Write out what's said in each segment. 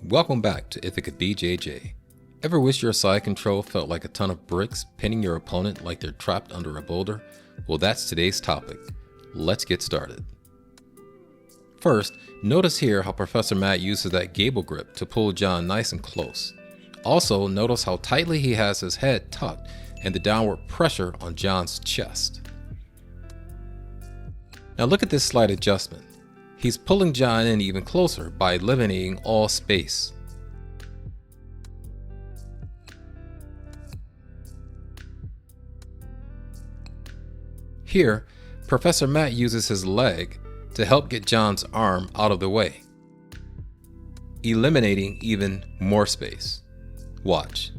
Welcome back to Ithaca BJJ. Ever wish your side control felt like a ton of bricks pinning your opponent like they're trapped under a boulder? Well, that's today's topic. Let's get started. First, notice here how Professor Matt uses that gable grip to pull John nice and close. Also, notice how tightly he has his head tucked and the downward pressure on John's chest. Now look at this slight adjustment. He's pulling John in even closer by eliminating all space. Here, Professor Matt uses his leg to help get John's arm out of the way, eliminating even more space. Watch.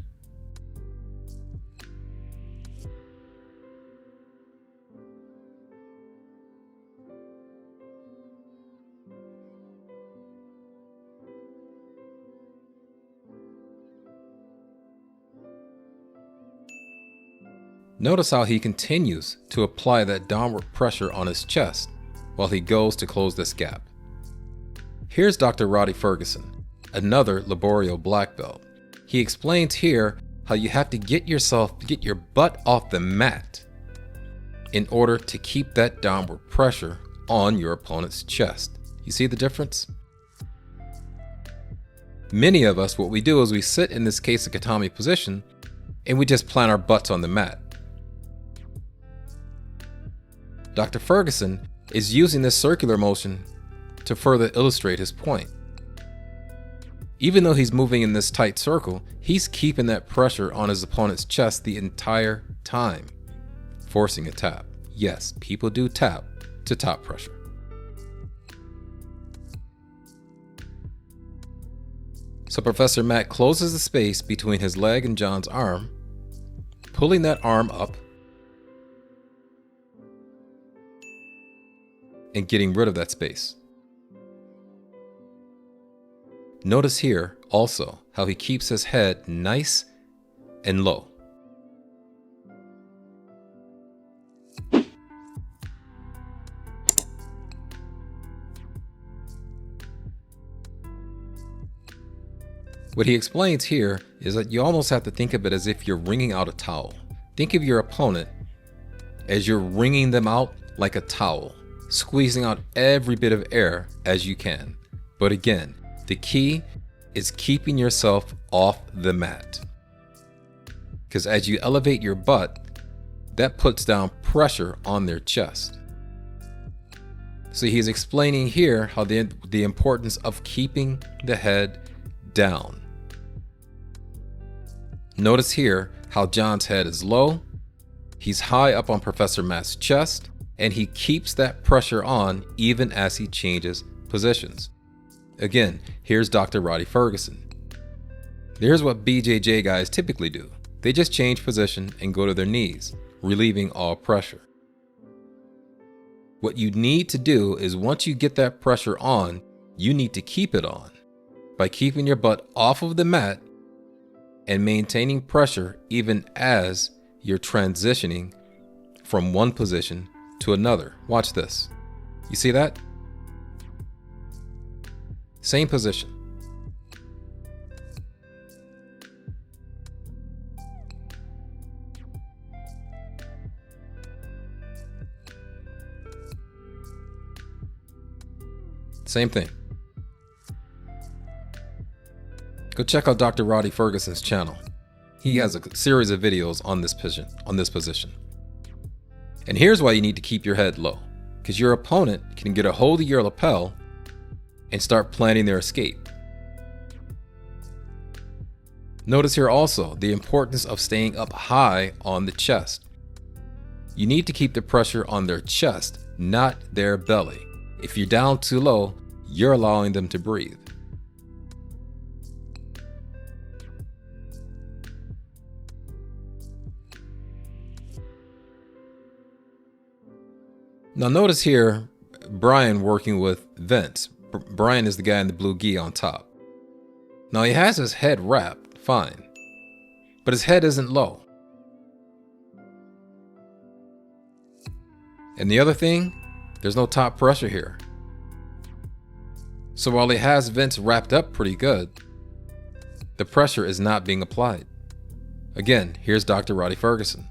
Notice how he continues to apply that downward pressure on his chest while he goes to close this gap. Here's Dr. Roddy Ferguson, another Laborio black belt. He explains here how you have to get your butt off the mat in order to keep that downward pressure on your opponent's chest. You see the difference? Many of us, what we do is we sit in this kesa gatame position and we just plant our butts on the mat. Dr. Ferguson is using this circular motion to further illustrate his point. Even though he's moving in this tight circle, he's keeping that pressure on his opponent's chest the entire time, forcing a tap. Yes, people do tap to top pressure. So Professor Matt closes the space between his leg and John's arm, pulling that arm up and getting rid of that space. Notice here also how he keeps his head nice and low. What he explains here is that you almost have to think of it as if you're wringing out a towel. Think of your opponent as you're wringing them out like a towel, squeezing out every bit of air as you can. But again, the key is keeping yourself off the mat. Because as you elevate your butt, that puts down pressure on their chest. So he's explaining here how the importance of keeping the head down. Notice here how John's head is low, he's high up on Professor Matt's chest, and he keeps that pressure on even as he changes positions. Again, here's Dr. Roddy Ferguson. Here's what BJJ guys typically do. They just change position and go to their knees, relieving all pressure. What you need to do is once you get that pressure on, you need to keep it on by keeping your butt off of the mat and maintaining pressure even as you're transitioning from one position to another. Watch this. You see that? Same position. Same thing. Go check out Dr. Roddy Ferguson's channel. He has a series of videos on this position. And here's why you need to keep your head low, because your opponent can get a hold of your lapel and start planning their escape. Notice here also the importance of staying up high on the chest. You need to keep the pressure on their chest, not their belly. If you're down too low, you're allowing them to breathe. Now notice here, Brian working with Vince. Brian is the guy in the blue gi on top. Now he has his head wrapped, fine, but his head isn't low. And the other thing, there's no top pressure here. So while he has Vince wrapped up pretty good, The pressure is not being applied. Again, here's Dr. Roddy Ferguson.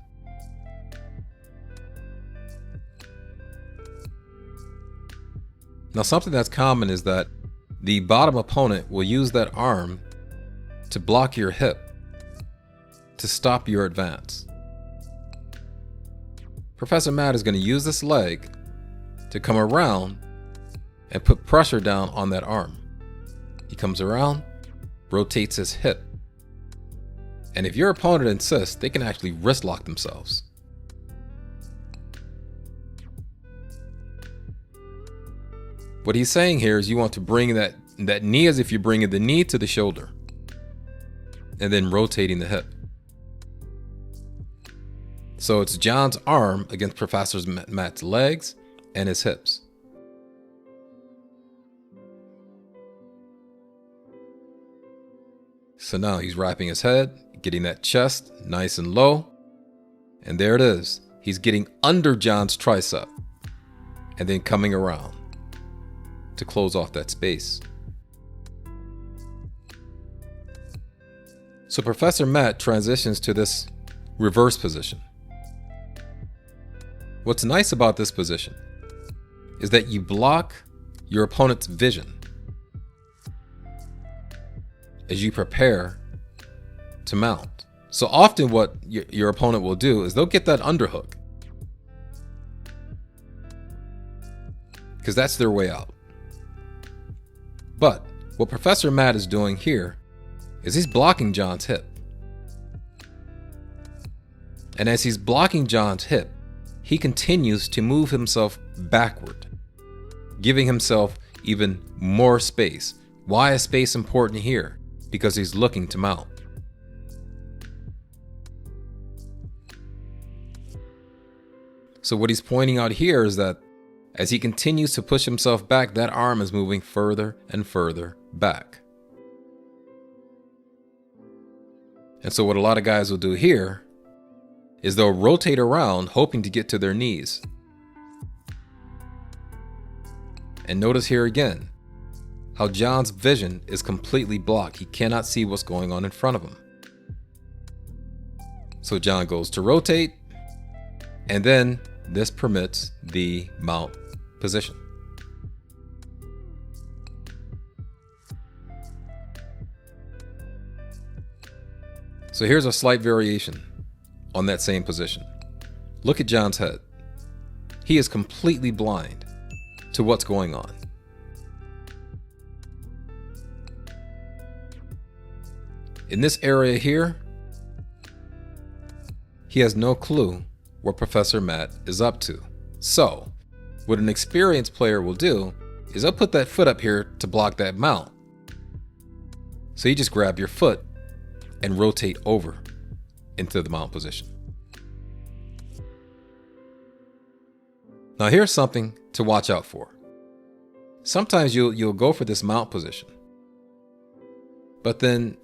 Now, something that's common is that the bottom opponent will use that arm to block your hip to stop your advance. Professor Matt is going to use this leg to come around and put pressure down on that arm. He comes around, rotates his hip. And if your opponent insists, they can actually wrist lock themselves. What he's saying here is you want to bring that knee as if you're bringing the knee to the shoulder and then rotating the hip. So it's John's arm against Professor Matt's legs and his hips. So now he's wrapping his head, getting that chest nice and low. And there it is. He's getting under John's tricep and then coming around to close off that space. So Professor Matt transitions to this reverse position. What's nice about this position is that you block your opponent's vision as you prepare to mount. So often what your opponent will do is they'll get that underhook because that's their way out. But what Professor Matt is doing here is he's blocking John's hip. And as he's blocking John's hip, he continues to move himself backward, giving himself even more space. Why is space important here? Because he's looking to mount. So what he's pointing out here is that as he continues to push himself back, that arm is moving further and further back. And so what a lot of guys will do here is they'll rotate around hoping to get to their knees. And notice here again how John's vision is completely blocked. He cannot see what's going on in front of him. So John goes to rotate, and then this permits the mount position. So here's a slight variation on that same position. Look at John's head. He is completely blind to what's going on. In this area here, he has no clue what Professor Matt is up to. So, what an experienced player will do is they'll put that foot up here to block that mount. So you just grab your foot and rotate over into the mount position. Now here's something to watch out for. Sometimes you'll go for this mount position, but then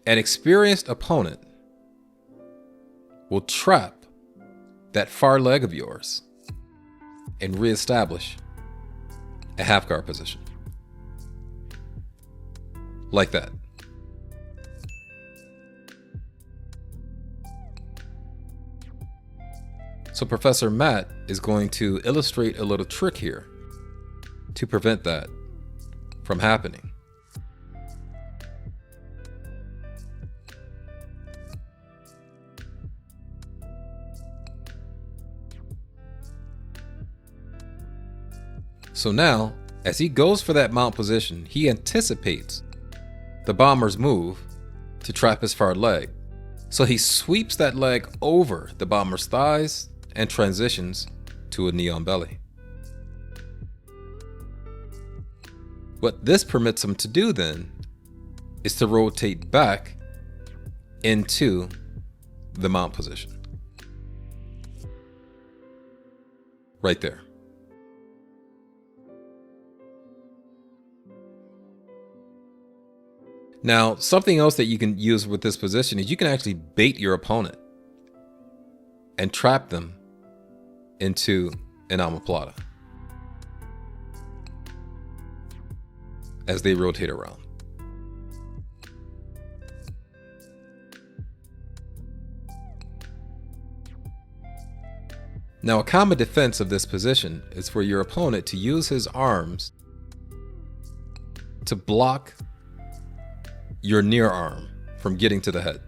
an experienced opponent will trap that far leg of yours and reestablish a half guard position. Like that. So Professor Matt is going to illustrate a little trick here to prevent that from happening. So now, as he goes for that mount position, he anticipates the bomber's move to trap his far leg. So he sweeps that leg over the bomber's thighs and transitions to a knee on belly. What this permits him to do then is to rotate back into the mount position. Right there. Now, something else that you can use with this position is you can actually bait your opponent and trap them into an omoplata as they rotate around. Now, a common defense of this position is for your opponent to use his arms to block your near arm from getting to the head.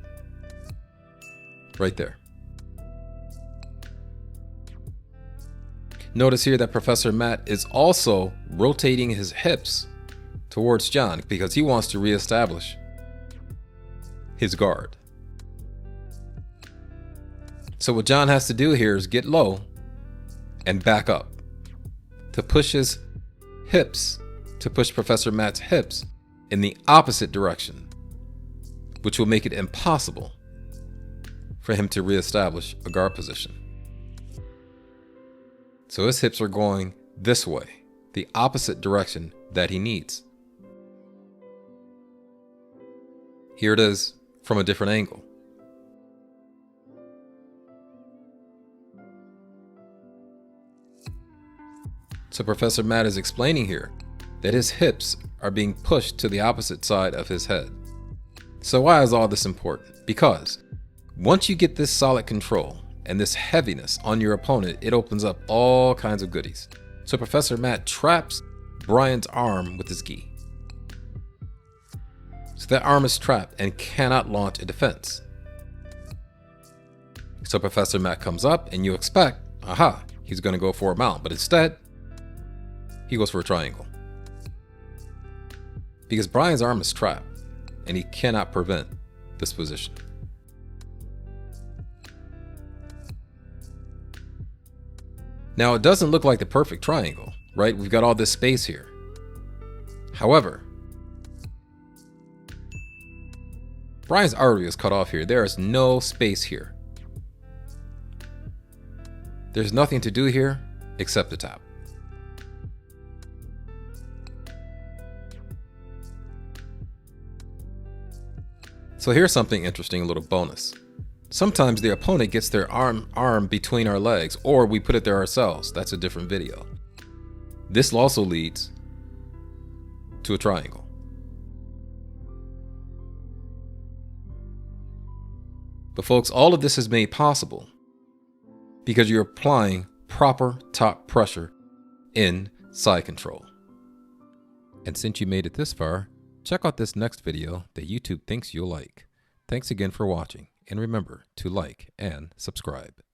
Right there. Notice here that Professor Matt is also rotating his hips towards John because he wants to reestablish his guard. So what John has to do here is get low and back up to push his hips, to push Professor Matt's hips in the opposite direction, which will make it impossible for him to reestablish a guard position. So his hips are going this way, the opposite direction that he needs. Here it is from a different angle. So Professor Matt is explaining here that his hips are being pushed to the opposite side of his head. So why is all this important? Because once you get this solid control and this heaviness on your opponent, it opens up all kinds of goodies. So Professor Matt traps Brian's arm with his gi. So that arm is trapped and cannot launch a defense. So Professor Matt comes up and you expect, aha, he's going to go for a mount, but instead, he goes for a triangle. Because Brian's arm is trapped and he cannot prevent this position. Now, it doesn't look like the perfect triangle, right? We've got all this space here. However, Brian's artery is cut off here. There is no space here. There's nothing to do here except to tap. So here's something interesting, a little bonus. Sometimes the opponent gets their arm between our legs, or we put it there ourselves. That's a different video. This also leads to a triangle. But folks, all of this is made possible because you're applying proper top pressure in side control. And since you made it this far, check out this next video that YouTube thinks you'll like. Thanks again for watching, and remember to like and subscribe.